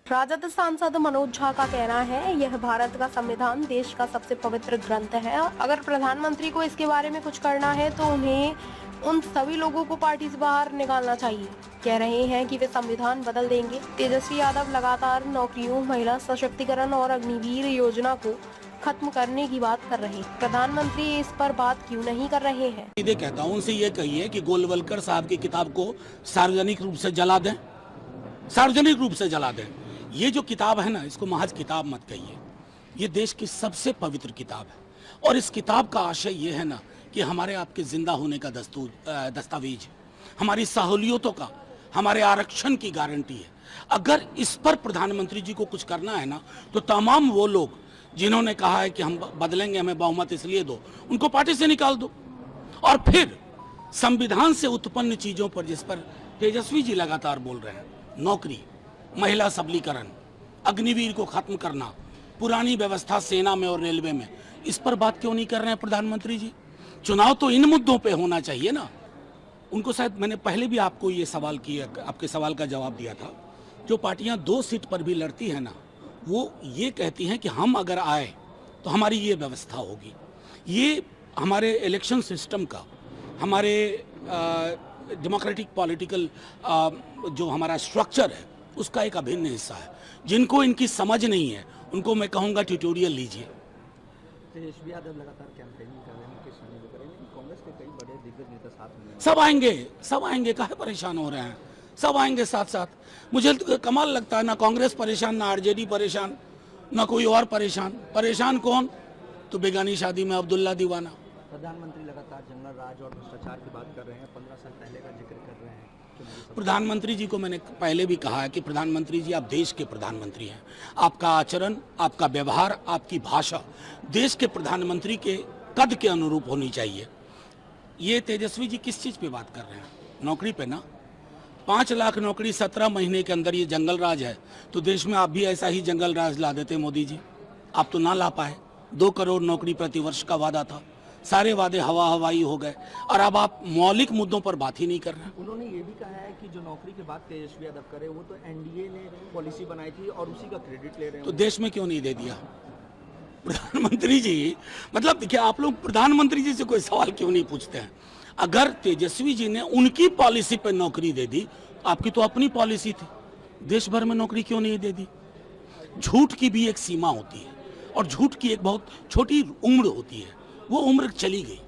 राजद सांसद मनोज झा का कहना है, यह भारत का संविधान देश का सबसे पवित्र ग्रंथ है। अगर प्रधानमंत्री को इसके बारे में कुछ करना है तो उन्हें उन सभी लोगों को पार्टी से बाहर निकालना चाहिए। कह रहे हैं कि वे संविधान बदल देंगे। तेजस्वी यादव लगातार नौकरियों, महिला सशक्तिकरण और अग्निवीर योजना को खत्म करने की बात कर रहे हैं। प्रधानमंत्री इस पर बात क्यों नहीं कर रहे हैं? सीधे कहता हूं, उनसे ये कहिए कि गोलवलकर साहब की किताब को सार्वजनिक रूप से जला दें, सार्वजनिक रूप से जला दें। ये जो किताब है ना, इसको महज किताब मत कहिए, ये देश की सबसे पवित्र किताब है। और इस किताब का आशय ये है ना कि हमारे आपके जिंदा होने का दस्तावेज, हमारी सहूलियतों का, हमारे आरक्षण की गारंटी है। अगर इस पर प्रधानमंत्री जी को कुछ करना है ना, तो तमाम वो लोग जिन्होंने कहा है कि हम बदलेंगे, हमें बहुमत इसलिए दो, उनको पार्टी से निकाल दो। और फिर संविधान से उत्पन्न चीजों पर, जिस पर तेजस्वी जी लगातार बोल रहे हैं, नौकरी, महिला सबलीकरण, अग्निवीर को खत्म करना, पुरानी व्यवस्था सेना में और रेलवे में, इस पर बात क्यों नहीं कर रहे हैं प्रधानमंत्री जी? चुनाव तो इन मुद्दों पे होना चाहिए ना। उनको शायद मैंने पहले भी आपको ये सवाल किया, आपके सवाल का जवाब दिया था। जो पार्टियां 2 सीट पर भी लड़ती है ना, वो ये कहती हैं कि हम अगर आए तो हमारी ये व्यवस्था होगी। ये हमारे इलेक्शन सिस्टम का, हमारे डेमोक्रेटिक पॉलिटिकल जो हमारा स्ट्रक्चर है, उसका एक अभिन्न हिस्सा है। जिनको इनकी समझ नहीं है, उनको मैं कहूँगा ट्यूटोरियल लीजिए। तेजस्वी यादव लगातार कैंपेनिंग कर रहे हैं, मुकेश सहनी भी कर रहे हैं, लेकिन कांग्रेस के कई बड़े दिग्गज नेता साथ में हैं। सब आएंगे, काहे परेशान हो रहे हैं? सब आएंगे साथ साथ। मुझे तो कमाल लगता है, ना कांग्रेस परेशान, ना आरजेडी परेशान, ना कोई और परेशान। परेशान कौन? तो बेगानी शादी में अब्दुल्ला दीवाना। प्रधानमंत्री लगातार जंगल राज और भ्रष्टाचार की बात कर रहे हैं, 15 साल पहले का जिक्र कर रहे हैं। प्रधानमंत्री जी को मैंने पहले भी कहा है कि प्रधानमंत्री जी, आप देश के प्रधानमंत्री हैं। आपका आचरण, आपका व्यवहार, आपकी भाषा देश के प्रधानमंत्री के कद के अनुरूप होनी चाहिए। ये तेजस्वी जी किस चीज़ पे बात कर रहे हैं? नौकरी पे ना। 5 लाख नौकरी 17 महीने के अंदर, ये जंगल राज है। तो देश में आप भी ऐसा ही जंगल राज ला देते मोदी जी। आप तो ना ला पाए। 2 करोड़ नौकरी प्रति वर्ष का वादा था, सारे वादे हवाई हो गए। और अब आप मौलिक मुद्दों पर बात ही नहीं कर रहे। उन्होंने ये भी कहा है कि जो नौकरी की बात तेजस्वी यादव करे, वो तो एनडीए ने पॉलिसी बनाई थी और उसी का क्रेडिट ले रहे हैं। तो देश में क्यों नहीं दे दिया प्रधानमंत्री जी? मतलब देखिए, आप लोग प्रधानमंत्री जी से कोई सवाल क्यों नहीं पूछते हैं? अगर तेजस्वी जी ने उनकी पॉलिसी पर नौकरी दे दी, आपकी तो अपनी पॉलिसी थी, देश भर में नौकरी क्यों नहीं दे दी? झूठ की भी एक सीमा होती है, और झूठ की एक बहुत छोटी उम्र होती है, वो उम्र चली गई।